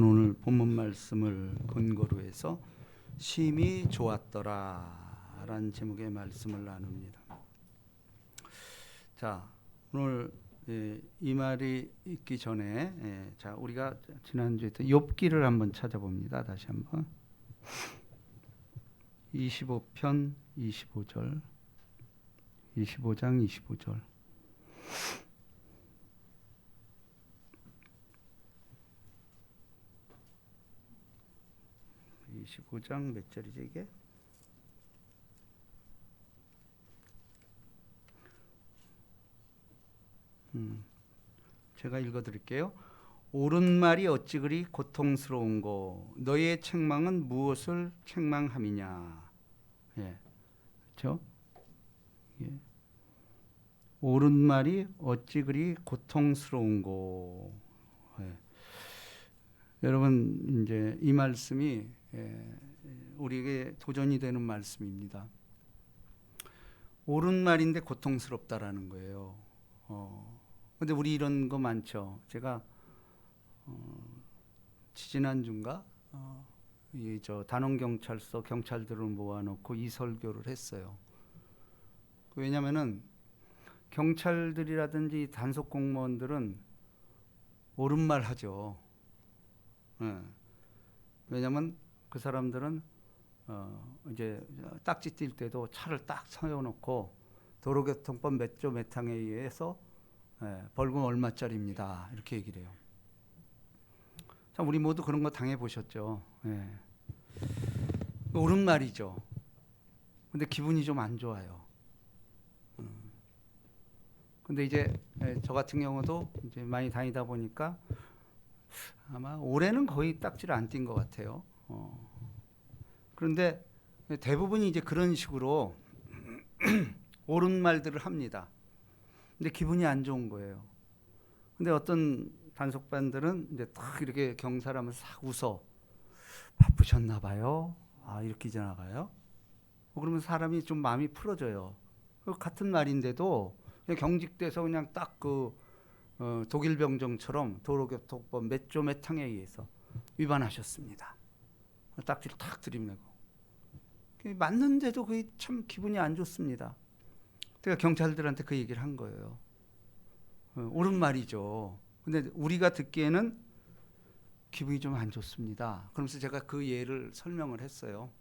오늘 본문 말씀을 근거로 해서 심히 좋았더라 라는 제목의 말씀을 나눕니다. 자, 오늘 이 말이 있기 전에 자, 우리가 지난주에 욥기를 한번 찾아봅니다. 다시 한번 25편 25절 25장 25절 25장 몇 절이죠 이게? 제가 읽어드릴게요. 옳은 말이 어찌 그리 고통스러운고 너의 책망은 무엇을 책망함이냐. 그렇죠? 옳은 말이 어찌 그리 고통스러운고. 여러분 이제 이 말씀이 우리에게 도전이 되는 말씀입니다. 옳은 말인데 고통스럽다라는 거예요. 근데 우리 이런 거 많죠. 제가 지지난주인가 저 단원경찰서 경찰들을 모아놓고 이 설교를 했어요. 왜냐하면은 경찰들이라든지 단속 공무원들은 옳은 말 하죠. 왜냐하면 그 사람들은 이제 딱지 뛸 때도 차를 딱 세워놓고 도로교통법 몇 조 몇 항에 의해서 벌금 얼마짜리입니다. 이렇게 얘기를 해요. 참 우리 모두 그런 거 당해보셨죠. 옳은 말이죠. 근데 기분이 좀 안 좋아요. 근데 이제 저 같은 경우도 이제 많이 다니다 보니까 아마 올해는 거의 딱지를 안 띈 것 같아요. 그런데 대부분이 이제 그런 식으로 옳은 말들을 합니다. 근데 기분이 안 좋은 거예요. 근데 어떤 단속반들은 이제 딱 이렇게 경사하면 싹 웃어. 바쁘셨나 봐요. 이렇게 지나가요. 그러면 사람이 좀 마음이 풀어져요. 같은 말인데도 그냥 경직돼서 그냥 딱 그 독일 병정처럼 도로교통법 몇 조 몇 항에 의해서 위반하셨습니다. 딱지를 탁 들이밀고 맞는데도 그게 참 기분이 안 좋습니다. 제가 경찰들한테 그 얘기를 한 거예요. 옳은 말이죠. 근데 우리가 듣기에는 기분이 좀 안 좋습니다. 그러면서 제가 그 예를 설명을 했어요.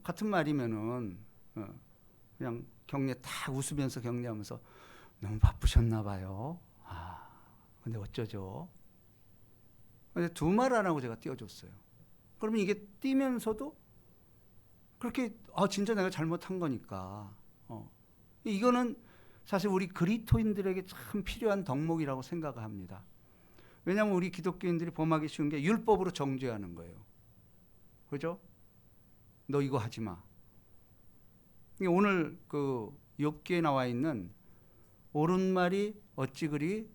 같은 말이면은 그냥 격려 딱 웃으면서 격려하면서 너무 바쁘셨나 봐요. 근데 어쩌죠? 근데 두 말 안 하고 제가 띄워줬어요. 그러면 이게 띄면서도 그렇게 진짜 내가 잘못한 거니까 이거는 사실 우리 그리스도인들에게 참 필요한 덕목이라고 생각을 합니다. 왜냐하면 우리 기독교인들이 범하기 쉬운 게 율법으로 정죄하는 거예요. 그죠? 너 이거 하지 마. 오늘 그 욥기에 나와 있는 옳은 말이 어찌 그리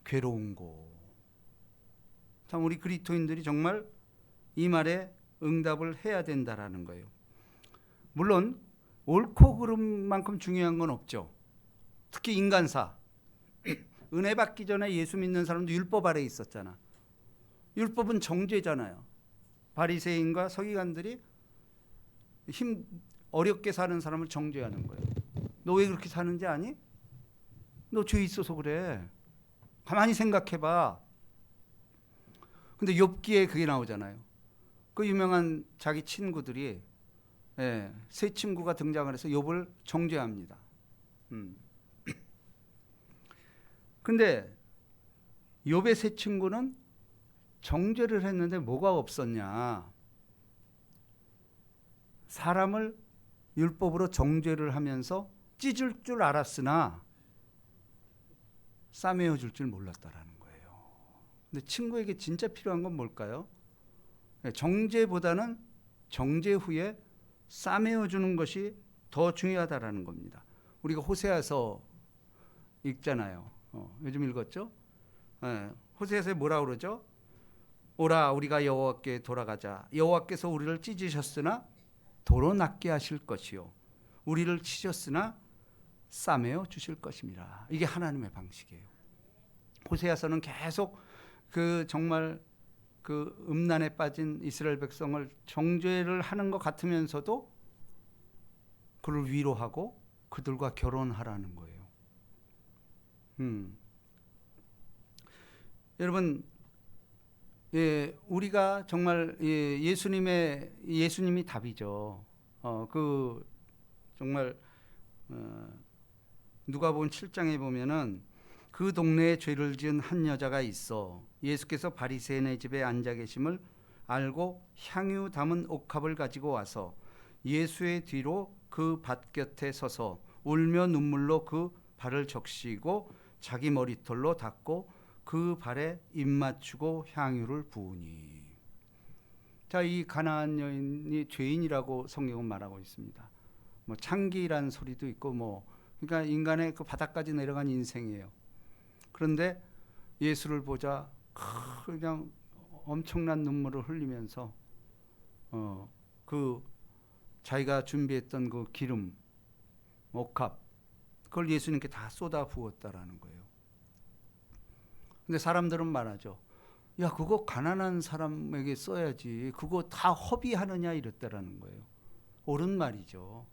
괴로운고. 참 우리 그리스도인들이 정말 이 말에 응답을 해야 된다라는 거예요. 물론 옳고 그름 만큼 중요한 건 없죠. 특히 인간사. 은혜 받기 전에 예수 믿는 사람도 율법 아래에 있었잖아. 율법은 정죄잖아요. 바리새인과 서기관들이 어렵게 사는 사람을 정죄하는 거예요. 너 왜 그렇게 사는지 아니? 너 죄 있어서 그래. 가만히 생각해봐. 근데 욥기에 그게 나오잖아요. 그 유명한 자기 친구들이 세 친구가 등장을 해서 욥을 정죄합니다. 근데 욥의 세 친구는 정죄를 했는데 뭐가 없었냐? 사람을 율법으로 정죄를 하면서 찢을 줄 알았으나 싸매어 줄 줄 몰랐다라는 거예요. 근데 친구에게 진짜 필요한 건 뭘까요? 정죄보다는 정죄 후에 싸매어 주는 것이 더 중요하다라는 겁니다. 우리가 호세아서 읽잖아요. 요즘 읽었죠? 호세아서에 뭐라 그러죠? 오라 우리가 여호와께 돌아가자. 여호와께서 우리를 찢으셨으나 도로 낫게 하실 것이요 우리를 치셨으나 싸매어 주실 것입니다. 이게 하나님의 방식이에요. 호세아서는 계속 그 정말 그 음란에 빠진 이스라엘 백성을 정죄를 하는 것 같으면서도 그를 위로하고 그들과 결혼하라는 거예요. 여러분, 우리가 정말 예수님이 답이죠. 그 정말 누가복음 7장에 보면은 그 동네에 죄를 지은 한 여자가 있어 예수께서 바리새인의 집에 앉아 계심을 알고 향유 담은 옥합을 가지고 와서 예수의 뒤로 그 밭 곁에 서서 울며 눈물로 그 발을 적시고 자기 머리털로 닦고 그 발에 입 맞추고 향유를 부으니. 자, 이 가나안 여인이 죄인이라고 성경은 말하고 있습니다. 뭐 창기란 소리도 있고 그러니까 인간의 그 바닥까지 내려간 인생이에요. 그런데 예수를 보자 그냥 엄청난 눈물을 흘리면서 그 자기가 준비했던 그 기름, 옥합, 그걸 예수님께 다 쏟아 부었다라는 거예요. 근데 사람들은 말하죠. 야, 그거 가난한 사람에게 써야지. 그거 다 허비하느냐 이랬다라는 거예요. 옳은 말이죠.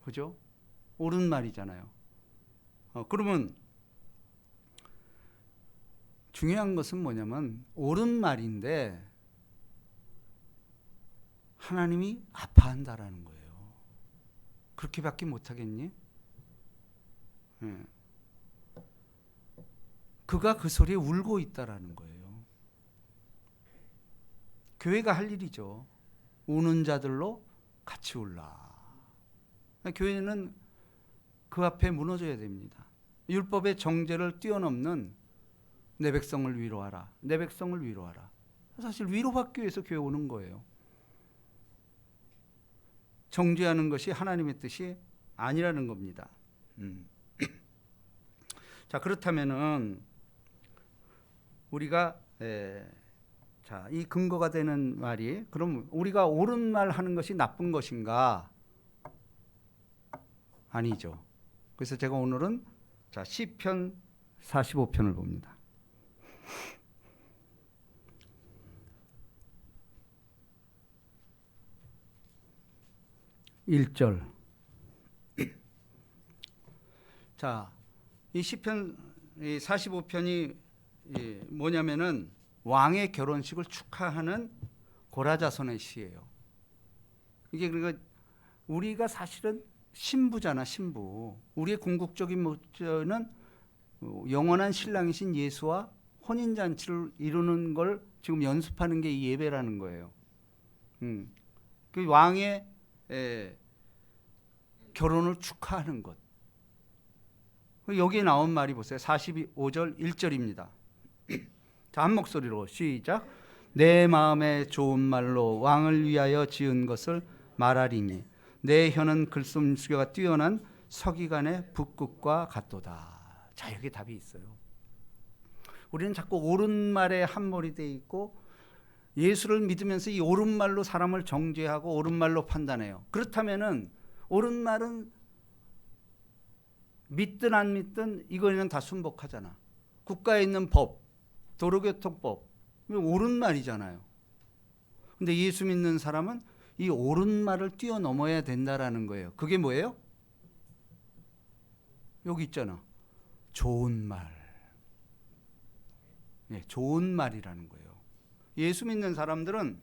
그죠? 옳은 말이잖아요. 그러면 중요한 것은 뭐냐면 옳은 말인데 하나님이 아파한다라는 거예요. 그렇게밖에 못하겠니? 네. 그가 그 소리에 울고 있다라는 거예요. 교회가 할 일이죠. 우는 자들로 같이 울라. 교회는 그 앞에 무너져야 됩니다. 율법의 정죄를 뛰어넘는 내 백성을 위로하라. 내 백성을 위로하라. 사실 위로받기 위해서 교회 오는 거예요. 정죄하는 것이 하나님의 뜻이 아니라는 겁니다. 자, 그렇다면은 우리가 이 근거가 되는 말이 그럼 우리가 옳은 말 하는 것이 나쁜 것인가? 아니죠. 그래서 제가 오늘은 시편 45편을 봅니다. 1절. 자, 이 시편 45편이 뭐냐면은 왕의 결혼식을 축하하는 고라자손의 시예요. 이게 그러니까 우리가 사실은 신부잖아, 신부. 우리의 궁극적인 목적은 영원한 신랑이신 예수와 혼인잔치를 이루는 걸 지금 연습하는 게 이 예배라는 거예요. 그 왕의 결혼을 축하하는 것. 여기에 나온 말이 보세요. 45절 1절입니다. 자, 한 목소리로 시작. 내 마음에 좋은 말로 왕을 위하여 지은 것을 말하리니 내 혀는 글솜씨가 뛰어난 서기관의 붓끝과 같도다. 자, 여기 답이 있어요. 우리는 자꾸 옳은 말에 함몰이 돼 있고 예수를 믿으면서 이 옳은 말로 사람을 정죄하고 옳은 말로 판단해요. 그렇다면은 옳은 말은 믿든 안 믿든 이거는 다 순복하잖아. 국가에 있는 법, 도로교통법, 옳은 말이잖아요. 근데 예수 믿는 사람은 이 옳은 말을 뛰어넘어야 된다라는 거예요. 그게 뭐예요? 여기 있잖아. 좋은 말. 네, 좋은 말이라는 거예요. 예수 믿는 사람들은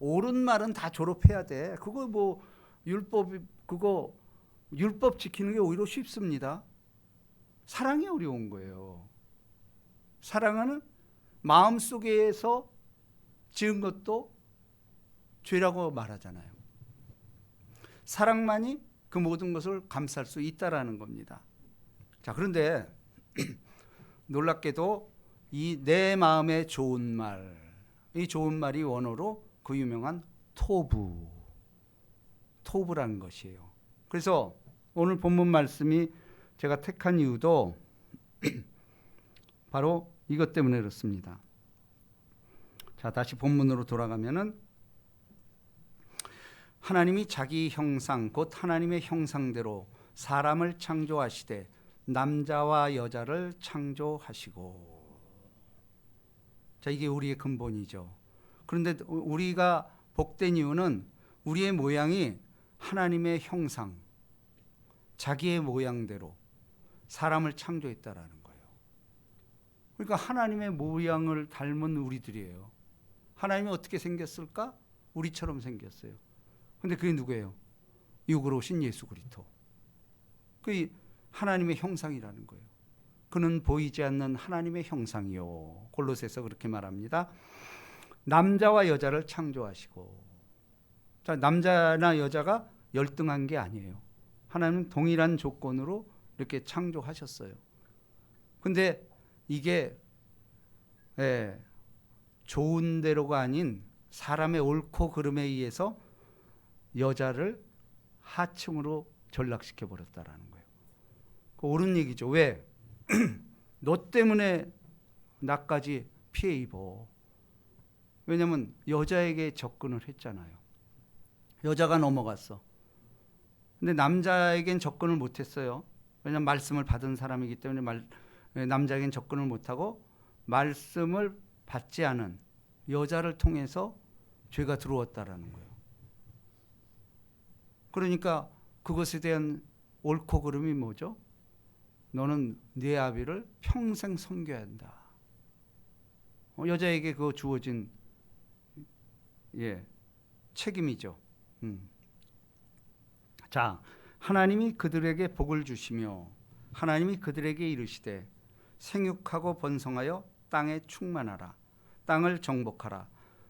옳은 말은 다 졸업해야 돼. 그거 율법 지키는 게 오히려 쉽습니다. 사랑이 어려운 거예요. 사랑은 마음속에서 지은 것도 죄라고 말하잖아요. 사랑만이 그 모든 것을 감쌀 수 있다라는 겁니다. 자, 그런데 놀랍게도 이 내 마음에 좋은 말, 이 좋은 말이 원어로 그 유명한 토브라는 것이에요. 그래서 오늘 본문 말씀이 제가 택한 이유도 바로 이것 때문에 그렇습니다. 자, 다시 본문으로 돌아가면은 하나님이 자기 형상 곧 하나님의 형상대로 사람을 창조하시되 남자와 여자를 창조하시고. 자, 이게 우리의 근본이죠. 그런데 우리가 복된 이유는 우리의 모양이 하나님의 형상, 자기의 모양대로 사람을 창조했다라는 거예요. 그러니까 하나님의 모양을 닮은 우리들이에요. 하나님이 어떻게 생겼을까? 우리처럼 생겼어요. 근데 그게 누구예요? 육으로 오신 예수 그리스도. 그 하나님의 형상이라는 거예요. 그는 보이지 않는 하나님의 형상이요. 골로새서 그렇게 말합니다. 남자와 여자를 창조하시고, 자, 남자나 여자가 열등한 게 아니에요. 하나님은 동일한 조건으로 이렇게 창조하셨어요. 근데 이게 좋은 대로가 아닌 사람의 옳고 그름에 의해서 여자를 하층으로 전락시켜 버렸다라는 거예요. 그 옳은 얘기죠. 왜? 너 때문에 나까지 피해 입어. 왜냐면 여자에게 접근을 했잖아요. 여자가 넘어갔어. 근데 남자에겐 접근을 못했어요. 왜냐면 말씀을 받은 사람이기 때문에 남자에겐 접근을 못하고 말씀을 받지 않은 여자를 통해서 죄가 들어왔다라는 거예요. 그러니까 그것에 대한 옳고 그름이 뭐죠? 너는 네 아비를 평생 섬겨야 한다. 여자에게 그 주어진 책임이죠. 자, 하나님이 그들에게 복을 주시며 하나님이 그들에게 이르시되 생육하고 번성하여 땅에 충만하라. 땅을 정복하라.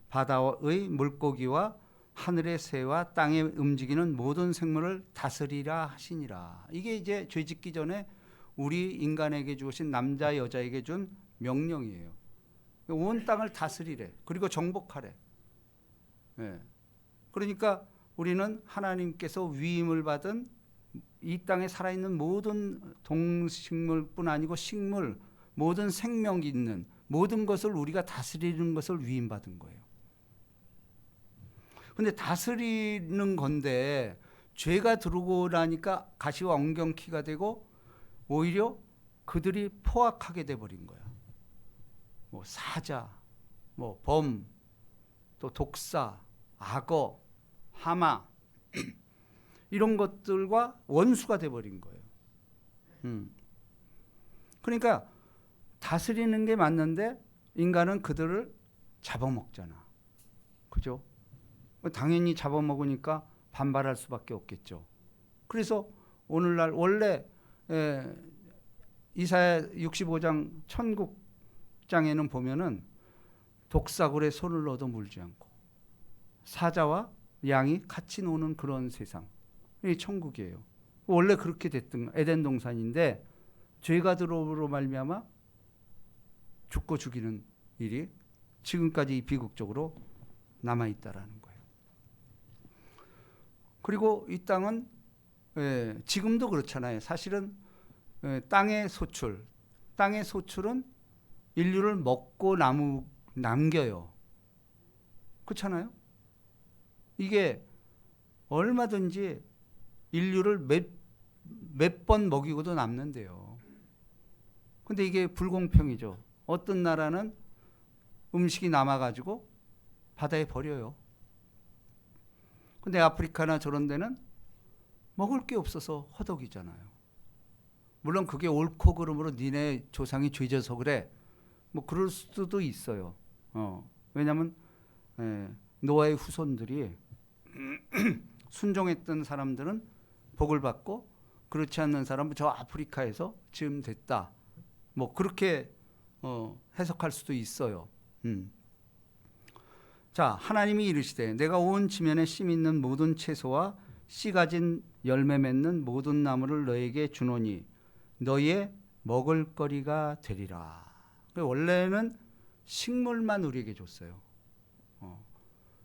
바다의 물고기와 하늘의 새와 땅에 움직이는 모든 생물을 다스리라 하시니라. 이게 이제 죄 짓기 전에 우리 인간에게 주신 남자 여자에게 준 명령이에요. 온 땅을 다스리래. 그리고 정복하래. 그러니까 우리는 하나님께서 위임을 받은 이 땅에 살아있는 모든 동식물뿐 아니고 식물, 모든 생명이 있는 모든 것을 우리가 다스리는 것을 위임받은 거예요. 근데 다스리는 건데 죄가 들어오고 나니까 가시와 엉겅퀴가 되고 오히려 그들이 포악하게 돼버린 거야. 뭐 사자, 뭐 범, 또 독사, 악어, 하마 이런 것들과 원수가 돼버린 거예요. 그러니까 다스리는 게 맞는데 인간은 그들을 잡아먹잖아. 그죠? 당연히 잡아먹으니까 반발할 수밖에 없겠죠. 그래서 오늘날 원래 이사야 65장 천국장에는 보면은 독사굴에 손을 넣어도 물지 않고 사자와 양이 같이 노는 그런 세상. 이 천국이에요. 원래 그렇게 됐던 에덴 동산인데 죄가 들어오므로 말미암아 죽고 죽이는 일이 지금까지 비극적으로 남아있다라는 거예요. 그리고 이 땅은 지금도 그렇잖아요. 사실은 땅의 소출은 인류를 먹고 남겨요. 그렇잖아요. 이게 얼마든지 인류를 몇 번 먹이고도 남는데요. 근데 이게 불공평이죠. 어떤 나라는 음식이 남아가지고 바다에 버려요. 근데 아프리카나 저런 데는 먹을 게 없어서 허덕이잖아요. 물론 그게 옳고 그름으로 니네 조상이 죄져서 그래. 뭐 그럴 수도 있어요. 왜냐하면 노아의 후손들이 순종했던 사람들은 복을 받고 그렇지 않는 사람은 저 아프리카에서 지금 됐다. 뭐 그렇게 해석할 수도 있어요. 자, 하나님이 이르시되 내가 온 지면에 씨 있는 모든 채소와 씨 가진 열매 맺는 모든 나무를 너에게 주노니 너의 먹을거리가 되리라. 원래는 식물만 우리에게 줬어요.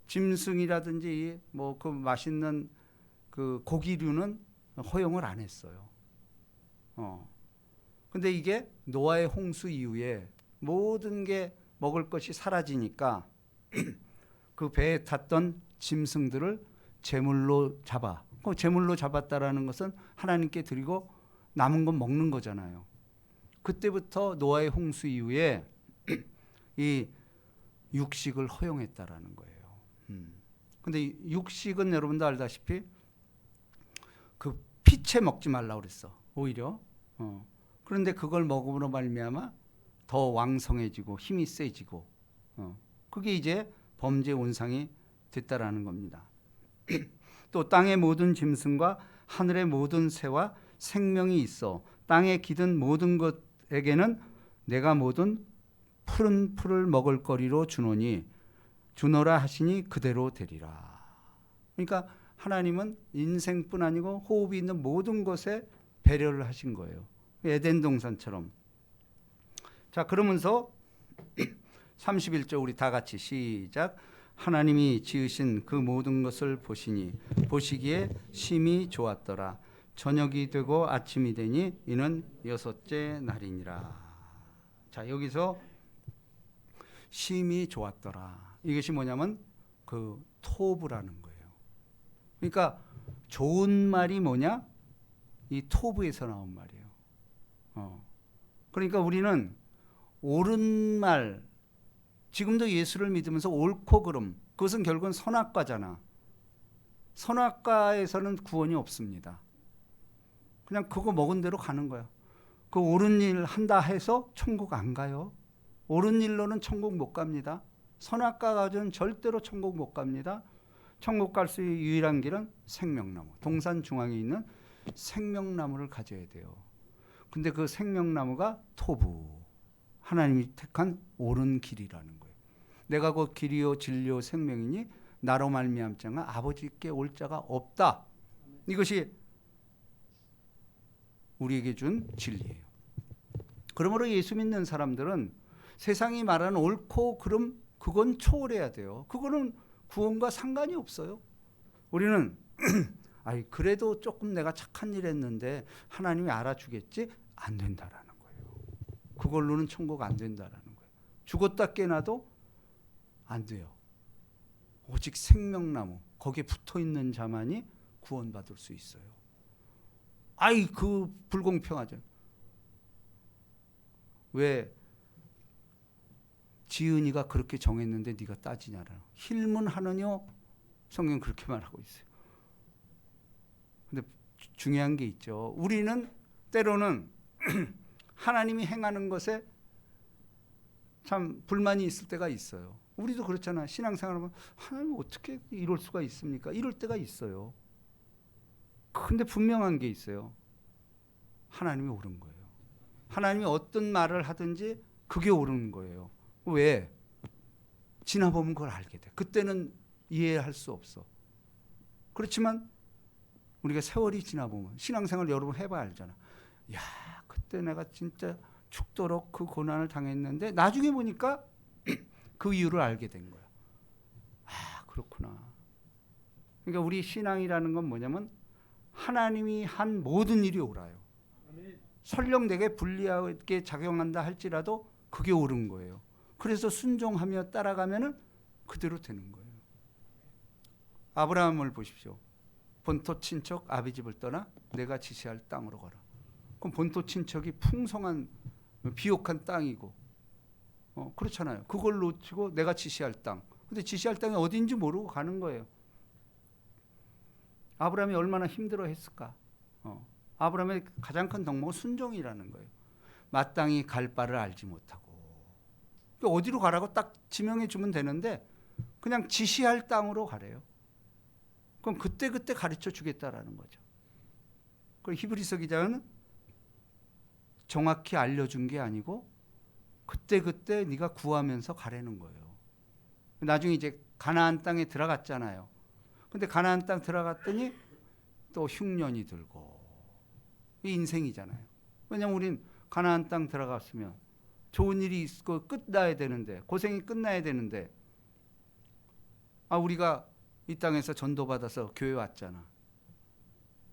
짐승이라든지 뭐 그 맛있는 그 고기류는 허용을 안 했어요. 근데 이게 노아의 홍수 이후에 모든 게 먹을 것이 사라지니까 그 배에 탔던 짐승들을 제물로 잡아. 그 제물로 잡았다라는 것은 하나님께 드리고 남은 건 먹는 거잖아요. 그때부터 노아의 홍수 이후에 이 육식을 허용했다라는 거예요. 근데 육식은 여러분도 알다시피 그 피채 먹지 말라고 그랬어. 오히려. 그런데 그걸 먹음으로 말미암아 더 왕성해지고 힘이 세지고 그게 이제 범죄 온상이 됐다라는 겁니다. 또 땅의 모든 짐승과 하늘의 모든 새와 생명이 있어 땅에 기든 모든 것에게는 내가 모든 푸른 풀을 먹을 거리로 주노라 하시니 그대로 되리라. 그러니까 하나님은 인생뿐 아니고 호흡이 있는 모든 것에 배려를 하신 거예요. 에덴 동산처럼. 자, 그러면서 31절 우리 다 같이 시작. 하나님이 지으신 그 모든 것을 보시니 보시기에 심히 좋았더라. 저녁이 되고 아침이 되니 이는 여섯째 날이니라. 자, 여기서 심히 좋았더라. 이것이 뭐냐면 그 토브라는 거예요. 그러니까 좋은 말이 뭐냐? 이 토브에서 나온 말이에요. 그러니까 우리는 옳은 말, 지금도 예수를 믿으면서 옳고 그름, 그것은 결국은 선악과잖아. 선악과에서는 구원이 없습니다. 그냥 그거 먹은 대로 가는 거야. 그 옳은 일 한다 해서 천국 안 가요. 옳은 일로는 천국 못 갑니다. 선악과 가지고는 절대로 천국 못 갑니다. 천국 갈 수 있는 유일한 길은 생명나무, 동산 중앙에 있는 생명나무를 가져야 돼요. 근데 그 생명나무가 토부, 하나님이 택한 옳은 길이라는 거예요. 내가 곧 길이요 진리요 생명이니 나로 말미암지 않아 아버지께 올 자가 없다. 이것이 우리에게 준 진리예요. 그러므로 예수 믿는 사람들은 세상이 말하는 옳고 그름 그건 초월해야 돼요. 그거는 구원과 상관이 없어요. 우리는 아이 그래도 조금 내가 착한 일 했는데 하나님이 알아주겠지? 안 된다라는 거예요. 그걸로는 천국 안 된다라는 거예요. 죽었다 깨나도 안 돼요. 오직 생명나무 거기에 붙어있는 자만이 구원받을 수 있어요. 아이 그 불공평하죠. 왜 지은이가 그렇게 정했는데 네가 따지냐라. 힐문하느뇨? 성경 그렇게 말하고 있어요. 근데 중요한 게 있죠. 우리는 때로는 하나님이 행하는 것에 참 불만이 있을 때가 있어요. 우리도 그렇잖아. 신앙생활하면 하나님 어떻게 이럴 수가 있습니까? 이럴 때가 있어요. 근데 분명한 게 있어요. 하나님이 옳은 거예요. 하나님이 어떤 말을 하든지 그게 옳은 거예요. 왜? 지나보면 그걸 알게 돼. 그때는 이해할 수 없어. 그렇지만 우리가 세월이 지나보면 신앙생활 여러 번 해봐야 알잖아. 야, 그때 내가 진짜 죽도록 그 고난을 당했는데 나중에 보니까 그 이유를 알게 된 거야. 아, 그렇구나. 그러니까 우리 신앙이라는 건 뭐냐면 하나님이 한 모든 일이 옳아요. 설령 내게 불리하게 작용한다 할지라도 그게 옳은 거예요. 그래서 순종하며 따라가면은 그대로 되는 거예요. 아브라함을 보십시오. 본토 친척 아비 집을 떠나 내가 지시할 땅으로 가라. 그럼 본토 친척이 풍성한 비옥한 땅이고, 그렇잖아요. 그걸 놓치고 내가 지시할 땅. 근데 지시할 땅이 어딘지 모르고 가는 거예요. 아브라함이 얼마나 힘들어했을까. 아브라함의 가장 큰 덕목은 순종이라는 거예요. 마땅히 갈 바를 알지 못하고 어디로 가라고 딱 지명해 주면 되는데 그냥 지시할 땅으로 가래요. 그럼 그때그때 가르쳐 주겠다라는 거죠. 그리고 히브리서 기자는 정확히 알려준 게 아니고 그때그때 네가 구하면서 가라는 거예요. 나중에 이제 가나안 땅에 들어갔잖아요. 근데 가나안 땅 들어갔더니 또 흉년이 들고 이 인생이잖아요. 왜냐하면 우린 가나안 땅 들어갔으면 좋은 일이 있고 끝나야 되는데 고생이 끝나야 되는데 우리가 이 땅에서 전도받아서 교회 왔잖아.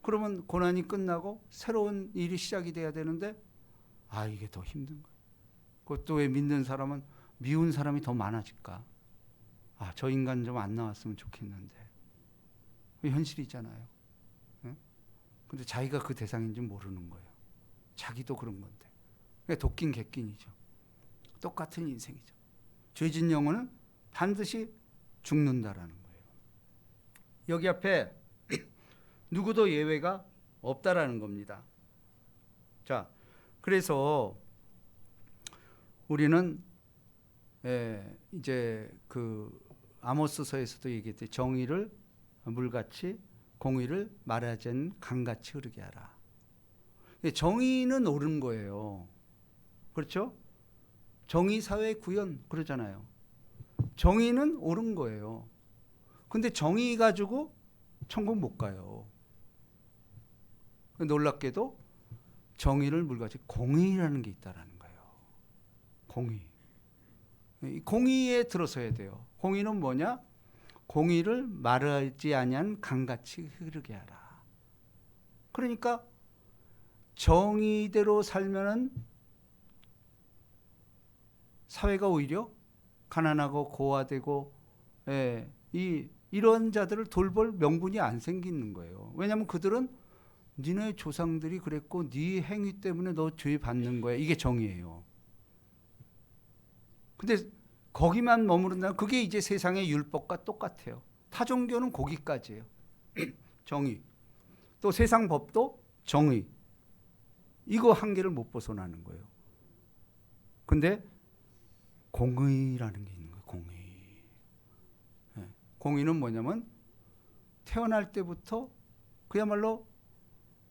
그러면 고난이 끝나고 새로운 일이 시작이 돼야 되는데 이게 더 힘든 거야. 그것도 왜 믿는 사람은 미운 사람이 더 많아질까? 저 인간 좀 안 나왔으면 좋겠는데. 현실이잖아요. 근데 자기가 그 대상인지 모르는 거예요. 자기도 그런 건데. 도끼는 객끼이죠. 똑같은 인생이죠. 죄진 영혼은 반드시 죽는다라는 거예요. 여기 앞에 누구도 예외가 없다라는 겁니다. 자, 그래서 우리는 이제 그 아모스서에서도 얘기했듯이 정의를 물같이 공의를 말하지 않는 강같이 흐르게 하라. 정의는 옳은 거예요. 그렇죠? 정의 사회 구현 그러잖아요. 정의는 옳은 거예요. 근데 정의 가지고 천국 못 가요. 놀랍게도 정의를 물같이 공의라는 게 있다라는 거예요. 공의. 이 공의에 들어서야 돼요. 공의는 뭐냐? 공의를 말하지 아니한 강같이 흐르게 하라. 그러니까 정의대로 살면은 사회가 오히려 가난하고 고아되고 이런 자들을 돌볼 명분이 안 생기는 거예요. 왜냐하면 그들은 니네 조상들이 그랬고 네 행위 때문에 너 죄 받는 거야. 이게 정의예요. 근데 거기만 머무른다면 그게 이제 세상의 율법과 똑같아요. 타종교는 거기까지예요. 정의. 또 세상 법도 정의. 이거 한계를 못 벗어나는 거예요. 근데 공의라는 게 있는 거예요. 공의. 공의는 뭐냐면 태어날 때부터 그야말로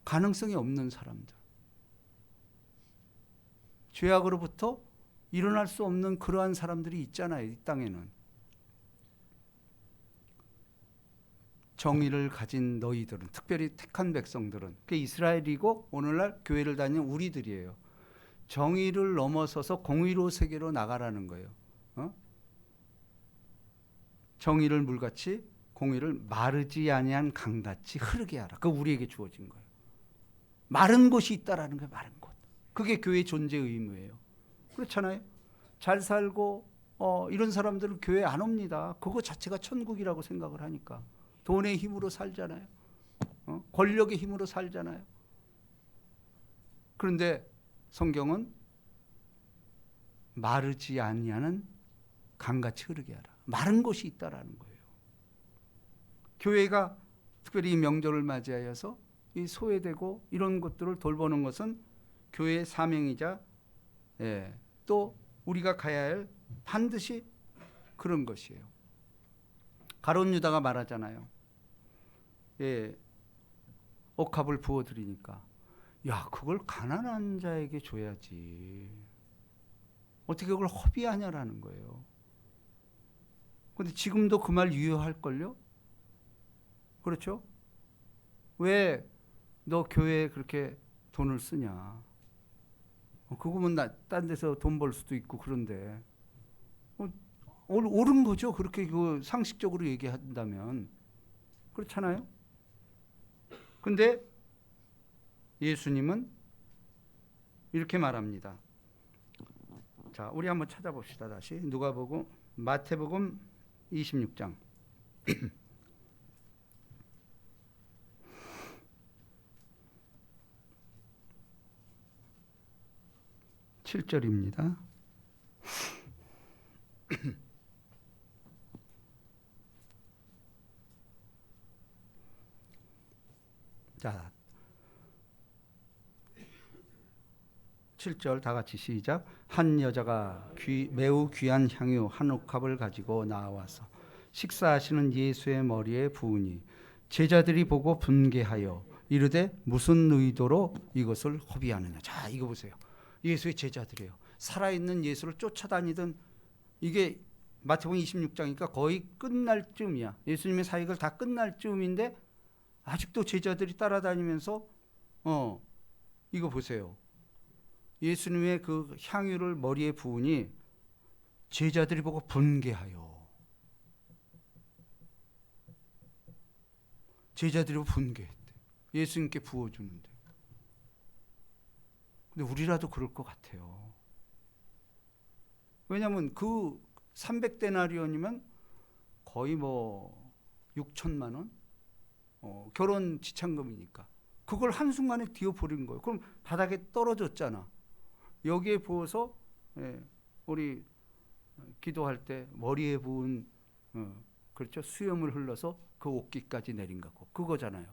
가능성이 없는 사람들. 죄악으로부터 일어날 수 없는 그러한 사람들이 있잖아요. 이 땅에는. 정의를 가진 너희들은, 특별히 택한 백성들은, 그게 이스라엘이고 오늘날 교회를 다니는 우리들이에요. 정의를 넘어서서 공의로 세계로 나가라는 거예요. 정의를 물같이 공의를 마르지 아니한 강같이 흐르게 하라. 그거 우리에게 주어진 거예요. 마른 곳이 있다라는 거예요. 마른 곳. 그게 교회 존재 의무예요. 그렇잖아요. 잘 살고 이런 사람들은 교회 안 옵니다. 그거 자체가 천국이라고 생각을 하니까. 돈의 힘으로 살잖아요. 권력의 힘으로 살잖아요. 그런데 성경은 마르지 아니하는 강같이 흐르게 하라. 마른 곳이 있다라는 거예요. 교회가 특별히 이 명절을 맞이하여서 이 소외되고 이런 것들을 돌보는 것은 교회의 사명이자 또 우리가 가야 할 반드시 그런 것이에요. 가룟 유다가 말하잖아요. 옥합을 부어드리니까 야 그걸 가난한 자에게 줘야지. 어떻게 그걸 허비하냐라는 거예요. 그런데 지금도 그 말 유효할걸요? 그렇죠? 왜 너 교회에 그렇게 돈을 쓰냐? 그거면 딴 데서 돈 벌 수도 있고 그런데 옳은 거죠. 그렇게 그 상식적으로 얘기한다면 그렇잖아요. 근데 예수님은 이렇게 말합니다. 자, 우리 한번 찾아봅시다. 다시 누가복음, 마태복음 26장. 7절입니다. 자, 7절 다 같이 시작. 한 여자가 매우 귀한 향유 한 옥합을 가지고 나와서 식사하시는 예수의 머리에 부으니 제자들이 보고 분개하여 이르되 무슨 의도로 이것을 허비하느냐. 자, 이거 보세요. 예수의 제자들이에요. 살아있는 예수를 쫓아다니던 이게 마태복음 26장이니까 거의 끝날 쯤이야. 예수님의 사역을 다 끝날 쯤인데 아직도 제자들이 따라다니면서 이거 보세요. 예수님의 그 향유를 머리에 부으니 제자들이 보고 분개하여. 제자들이 보고 분개했대. 예수님께 부어주는데. 근데 우리라도 그럴 것 같아요. 왜냐하면 그 300데나리온이면 거의 뭐 6천만 원? 결혼 지참금이니까. 그걸 한순간에 뒤어버린 거예요. 그럼 바닥에 떨어졌잖아. 여기에 부어서 우리 기도할 때 머리에 부은 그렇죠? 수염을 흘러서 그 옷깃까지 내린 거고 그거잖아요.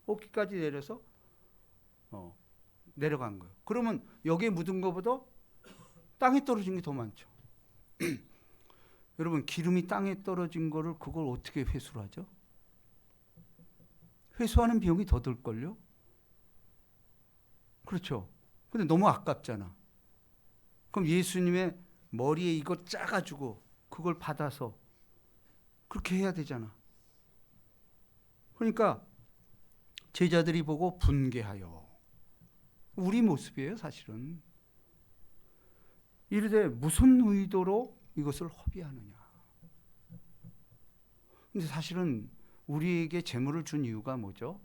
옷깃까지 내려서 내려간 거예요. 그러면 여기에 묻은 것보다 땅에 떨어진 게 더 많죠. 여러분 기름이 땅에 떨어진 거를 그걸 어떻게 회수를 하죠? 회수하는 비용이 더 들걸요? 그렇죠. 근데 너무 아깝잖아. 그럼 예수님의 머리에 이거 짜가지고 그걸 받아서 그렇게 해야 되잖아. 그러니까 제자들이 보고 분개하여. 우리 모습이에요, 사실은. 이르되 무슨 의도로 이것을 허비하느냐. 근데 사실은 우리에게 제물을 준 이유가 뭐죠?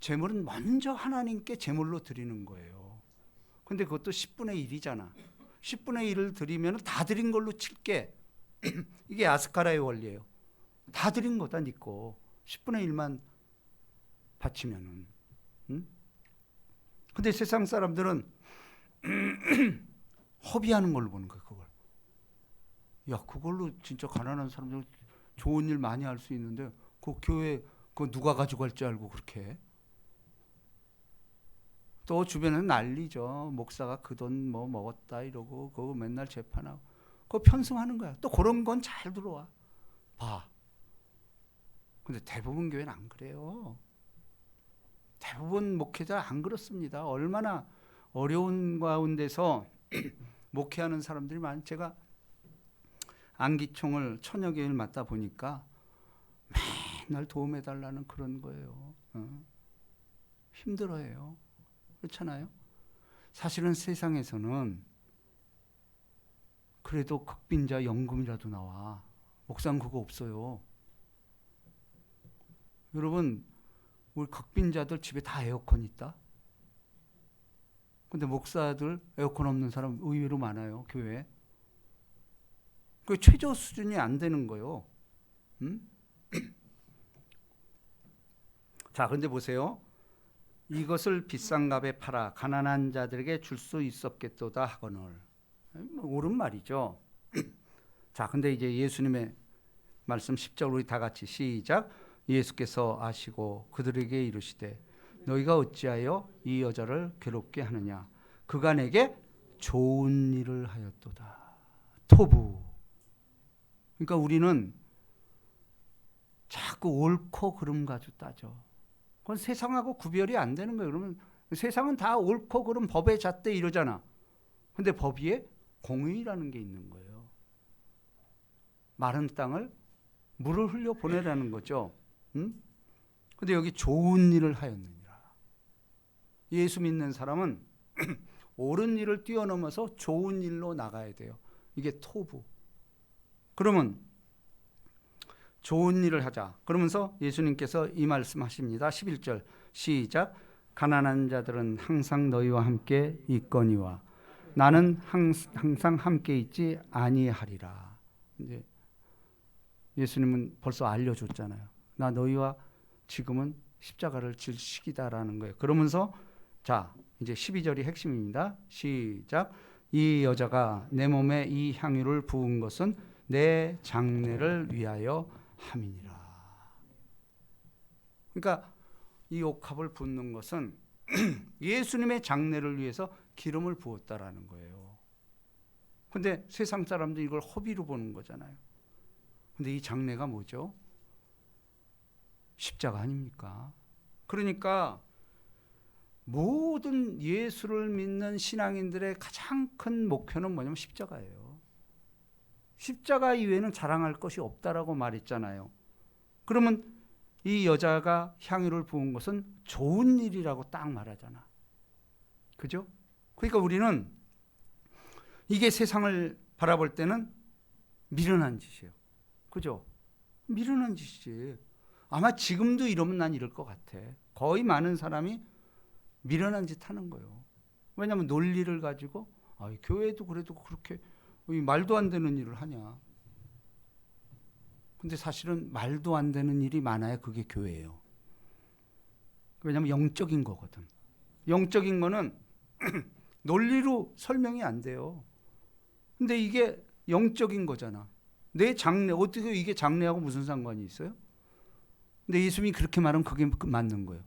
제물은 먼저 하나님께 제물로 드리는 거예요. 근데 그것도 10분의 1이잖아. 10분의 1을 드리면 다 드린 걸로 칠게. 이게 아스카라의 원리예요. 다 드린 거다, 네 거. 10분의 1만 바치면은. 응? 근데 세상 사람들은 허비하는 걸로 보는 거예요, 그걸. 야, 그걸로 진짜 가난한 사람들 좋은 일 많이 할 수 있는데, 그 교회, 그거 누가 가져갈 줄 알고 그렇게 해? 또 주변에는 난리죠. 목사가 그 돈 뭐 먹었다 이러고, 그거 맨날 재판하고. 그거 편승하는 거야. 또 그런 건 잘 들어와. 봐. 근데 대부분 교회는 안 그래요. 대부분 목회자 안 그렇습니다. 얼마나 어려운 가운데서 목회하는 사람들이 많이. 제가 안기총을 천여 교회를 맡다 보니까 맨날 도움해달라는 그런 거예요. 힘들어해요. 그렇잖아요. 사실은 세상에서는 그래도 극빈자 연금이라도 나와. 목사는 그거 없어요. 여러분, 우리 극빈자들 집에 다 에어컨 있다? 근데 목사들 에어컨 없는 사람 의외로 많아요, 교회에. 그 최저 수준이 안 되는 거예요. 자, 그런데 보세요. 이것을 비싼 값에 팔아 가난한 자들에게 줄 수 있었겠도다 하거늘. 옳은 말이죠. 자, 근데 이제 예수님의 말씀 10절 우리 다 같이 시작. 예수께서 아시고 그들에게 이르시되 너희가 어찌하여 이 여자를 괴롭게 하느냐. 그가 내게 좋은 일을 하였도다. 토부. 그러니까 우리는 자꾸 옳고 그름 가지고 따져. 그건 세상하고 구별이 안 되는 거예요. 그러면 세상은 다 옳고 그름 법에 잣대 이러잖아. 근데 법 위에 공의라는 게 있는 거예요. 마른 땅을 물을 흘려 보내라는 거죠. 근데 여기 좋은 일을 하였느니라. 예수 믿는 사람은 옳은 일을 뛰어넘어서 좋은 일로 나가야 돼요. 이게 토부. 그러면 좋은 일을 하자. 그러면서 예수님께서 이 말씀하십니다. 11절 시작. 가난한 자들은 항상 너희와 함께 있거니와 나는 항상 함께 있지 아니하리라. 이제 예수님은 벌써 알려줬잖아요. 나 너희와 지금은 십자가를 질 시기다라는 거예요. 그러면서 자 이제 12절이 핵심입니다. 시작. 이 여자가 내 몸에 이 향유를 부은 것은 내 장례를 위하여 함이니라. 그러니까 이 옥합을 붓는 것은 예수님의 장례를 위해서 기름을 부었다라는 거예요. 근데 세상 사람들이 이걸 허비로 보는 거잖아요. 근데 이 장례가 뭐죠? 십자가 아닙니까? 그러니까 모든 예수를 믿는 신앙인들의 가장 큰 목표는 뭐냐면 십자가예요. 십자가 이외에는 자랑할 것이 없다라고 말했잖아요. 그러면 이 여자가 향유를 부은 것은 좋은 일이라고 딱 말하잖아. 그죠? 그러니까 우리는 이게 세상을 바라볼 때는 미련한 짓이에요. 그죠? 미련한 짓이지. 아마 지금도 이러면 난 이럴 것 같아. 거의 많은 사람이 미련한 짓 하는 거예요. 왜냐하면 논리를 가지고 교회도 그래도 그렇게 말도 안 되는 일을 하냐. 근데 사실은 말도 안 되는 일이 많아야 그게 교회예요. 왜냐하면 영적인 거거든. 영적인 거는 논리로 설명이 안 돼요. 근데 이게 영적인 거잖아. 내 장래, 어떻게 이게 장래하고 무슨 상관이 있어요? 근데 예수님이 그렇게 말하면 그게 맞는 거예요.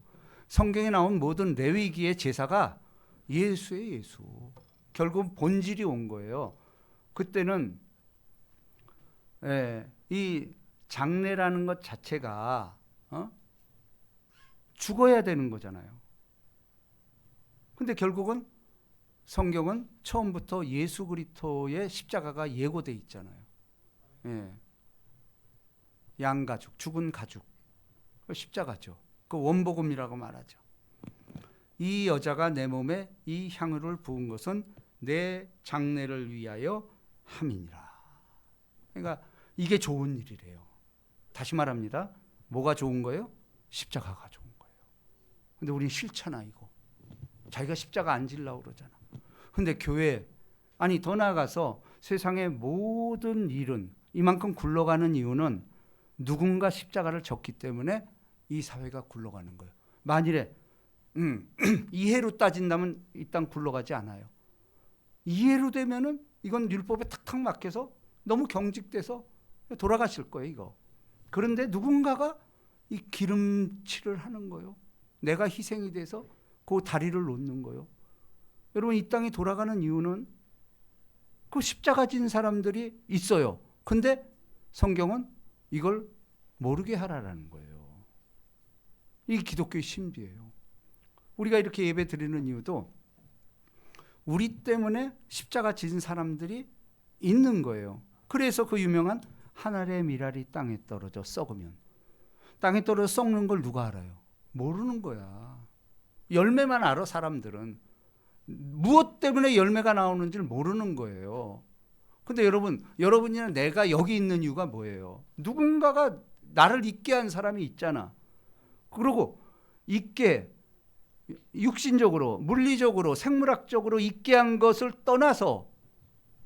성경에 나온 모든 레위기의 제사가 예수예요, 예수. 결국 본질이 온 거예요. 그때는 이 장례라는 것 자체가 죽어야 되는 거잖아요. 근데 결국은 성경은 처음부터 예수 그리스도의 십자가가 예고돼 있잖아요. 양가죽, 죽은 가죽, 십자가죠. 그 원복음이라고 말하죠. 이 여자가 내 몸에 이 향유를 부은 것은 내 장례를 위하여 함이니라. 그러니까 이게 좋은 일이래요. 다시 말합니다. 뭐가 좋은 거예요? 십자가가 좋은 거예요. 근데 우린 싫잖아 이거. 자기가 십자가 안 지려고 그러잖아. 근데 교회, 아니 더 나아가서 세상의 모든 일은 이만큼 굴러가는 이유는 누군가 십자가를 졌기 때문에 이 사회가 굴러가는 거예요. 만일에 이해로 따진다면 이 땅 굴러가지 않아요. 이해로 되면은 이건 율법에 탁탁 막혀서 너무 경직돼서 돌아가실 거예요 이거. 그런데 누군가가 이 기름칠을 하는 거예요. 내가 희생이 돼서 그 다리를 놓는 거예요. 여러분 이 땅이 돌아가는 이유는 그 십자가 진 사람들이 있어요. 근데 성경은 이걸 모르게 하라라는 거예요. 이게 기독교의 신비예요. 우리가 이렇게 예배 드리는 이유도 우리 때문에 십자가 진 사람들이 있는 거예요. 그래서 그 유명한 한 알의 밀알이 땅에 떨어져 썩으면, 땅에 떨어져 썩는 걸 누가 알아요? 모르는 거야. 열매만 알아. 사람들은 무엇 때문에 열매가 나오는지를 모르는 거예요. 근데 여러분이나 내가 여기 있는 이유가 뭐예요? 누군가가 나를 있게 한 사람이 있잖아. 그리고 있게 육신적으로, 물리적으로, 생물학적으로 있게 한 것을 떠나서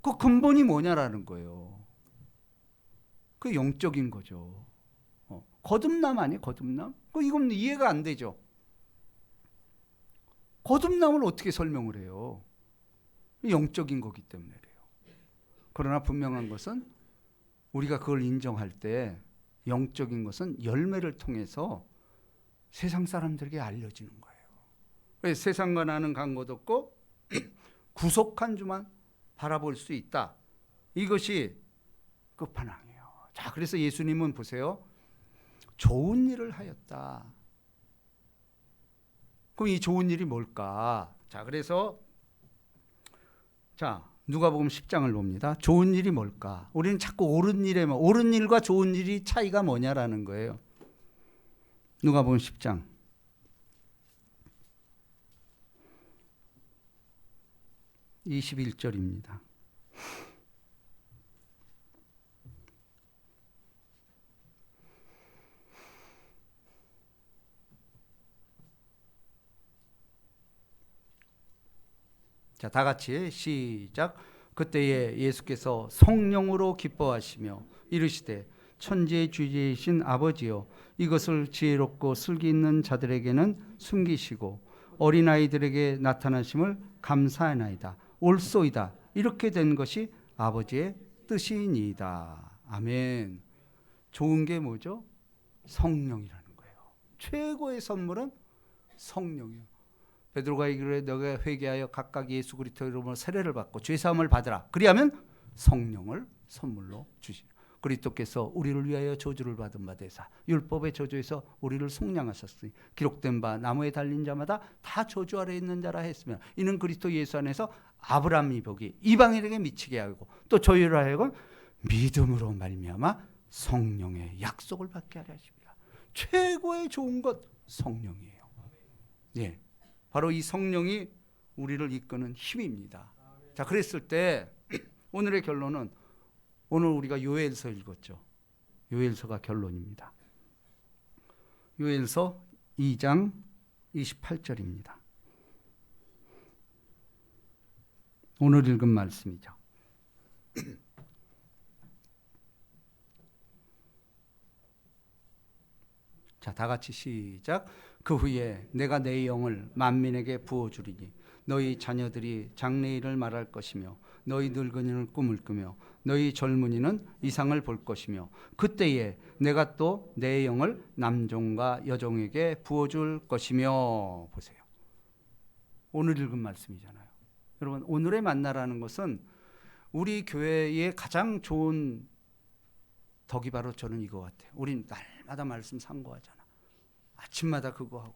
그 근본이 뭐냐라는 거예요. 그 영적인 거죠. 거듭남 아니에요? 거듭남? 이건 이해가 안 되죠. 거듭남을 어떻게 설명을 해요? 영적인 거기 때문에 그래요. 그러나 분명한 것은 우리가 그걸 인정할 때 영적인 것은 열매를 통해서 세상 사람들에게 알려지는 거예요. 그래서 세상과 나는 간것 없고 구속한 주만 바라볼 수 있다. 이것이 끝판왕이에요. 자, 그래서 예수님은 보세요. 좋은 일을 하였다. 그럼 이 좋은 일이 뭘까? 자, 그래서 누가복음 10장을 봅니다. 좋은 일이 뭘까? 우리는 자꾸 옳은 일과 좋은 일이 차이가 뭐냐라는 거예요. 누가복음 10장 21절입니다. 자, 다 같이 시작. 그때에 예수께서 성령으로 기뻐하시며 이르시되 천지의 주제이신 아버지여, 이것을 지혜롭고 슬기 있는 자들에게는 숨기시고 어린아이들에게 나타나심을 감사하나이다. 옳소이다. 이렇게 된 것이 아버지의 뜻이니이다. 아멘. 좋은 게 뭐죠? 성령이라는 거예요. 최고의 선물은 성령이에요. 베드로가 이르되 너가 회개하여 각각 예수 그리스도 이름으로 세례를 받고 죄 사함을 받으라. 그리하면 성령을 선물로 주시라. 그리스도께서 우리를 위하여 저주를 받은 바 되사 율법의 저주에서 우리를 속량하셨으니 기록된 바 나무에 달린 자마다 다 저주 아래 있는 자라 했으며 이는 그리스도 예수 안에서 아브라함의 복이 이방인에게 미치게 하고 또 저희를 하여금 믿음으로 말미암아 성령의 약속을 받게 하려 하십니다. 최고의 좋은 것 성령이에요. 예. 바로 이 성령이 우리를 이끄는 힘입니다. 자, 그랬을 때 오늘의 결론은, 오늘 우리가 요엘서 읽었죠. 요엘서가 결론입니다. 요엘서 2장 28절입니다. 오늘 읽은 말씀이죠. 자, 다 같이 시작. 그 후에 내가 내 영을 만민에게 부어주리니 너희 자녀들이 장래일을 말할 것이며 너희 늙은이는 꿈을 꾸며 너희 젊은이는 이상을 볼 것이며 그때에 내가 또 내 영을 남종과 여종에게 부어줄 것이며. 보세요. 오늘 읽은 말씀이잖아요. 여러분, 오늘의 만나라는 것은 우리 교회의 가장 좋은 덕이 바로 저는 이거 같아요. 우린 날마다 말씀 상고하잖아. 아침마다 그거 하고.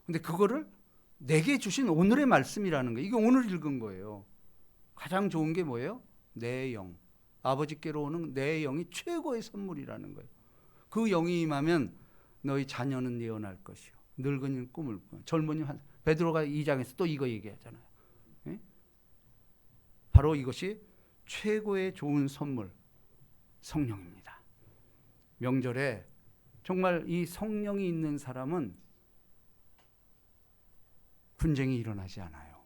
근데 그거를 내게 주신 오늘의 말씀이라는 거예요. 이게 오늘 읽은 거예요. 가장 좋은 게 뭐예요? 내 영. 아버지께로 오는 내 영이 최고의 선물이라는 거예요. 그 영이 임하면 너희 자녀는 예언할 것이요. 늙은이는 꿈을 꾸며 젊은이 베드로가 2장에서 또 이거 얘기하잖아요. 예? 바로 이것이 최고의 좋은 선물, 성령입니다. 명절에 정말 이 성령이 있는 사람은 분쟁이 일어나지 않아요.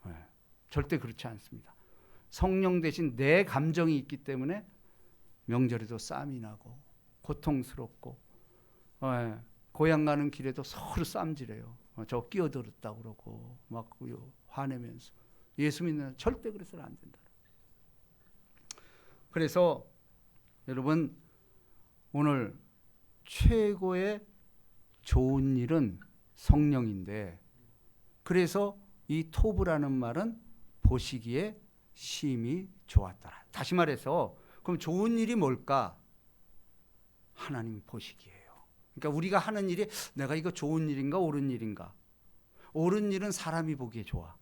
네. 절대 그렇지 않습니다. 성령 대신 내 감정이 있기 때문에 명절에도 싸움이 나고 고통스럽고, 고향 가는 길에도 서로 쌈질해요. 저 끼어들었다고 그러고 막 화내면서. 예수 믿는 절대 그래서는 안 된다. 그래서 여러분, 오늘 최고의 좋은 일은 성령인데, 그래서 이 토브라는 말은 보시기에 심히 좋았더라. 다시 말해서 그럼 좋은 일이 뭘까? 하나님 보시기예요. 그러니까 우리가 하는 일이 내가 이거 좋은 일인가 옳은 일인가? 옳은 일은 사람이 보기에 좋아.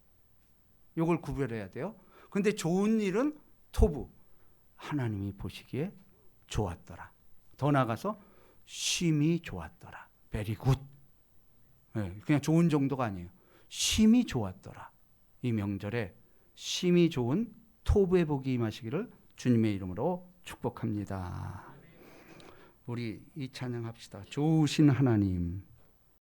이걸 구별해야 돼요. 근데 좋은 일은 토브, 하나님이 보시기에 좋았더라. 더 나아가서 심히 좋았더라. very good. 그냥 좋은 정도가 아니에요. 심히 좋았더라. 이 명절에 심히 좋은 토브의 복이 임하시기를 주님의 이름으로 축복합니다. 우리 이 찬양합시다. 좋으신 하나님.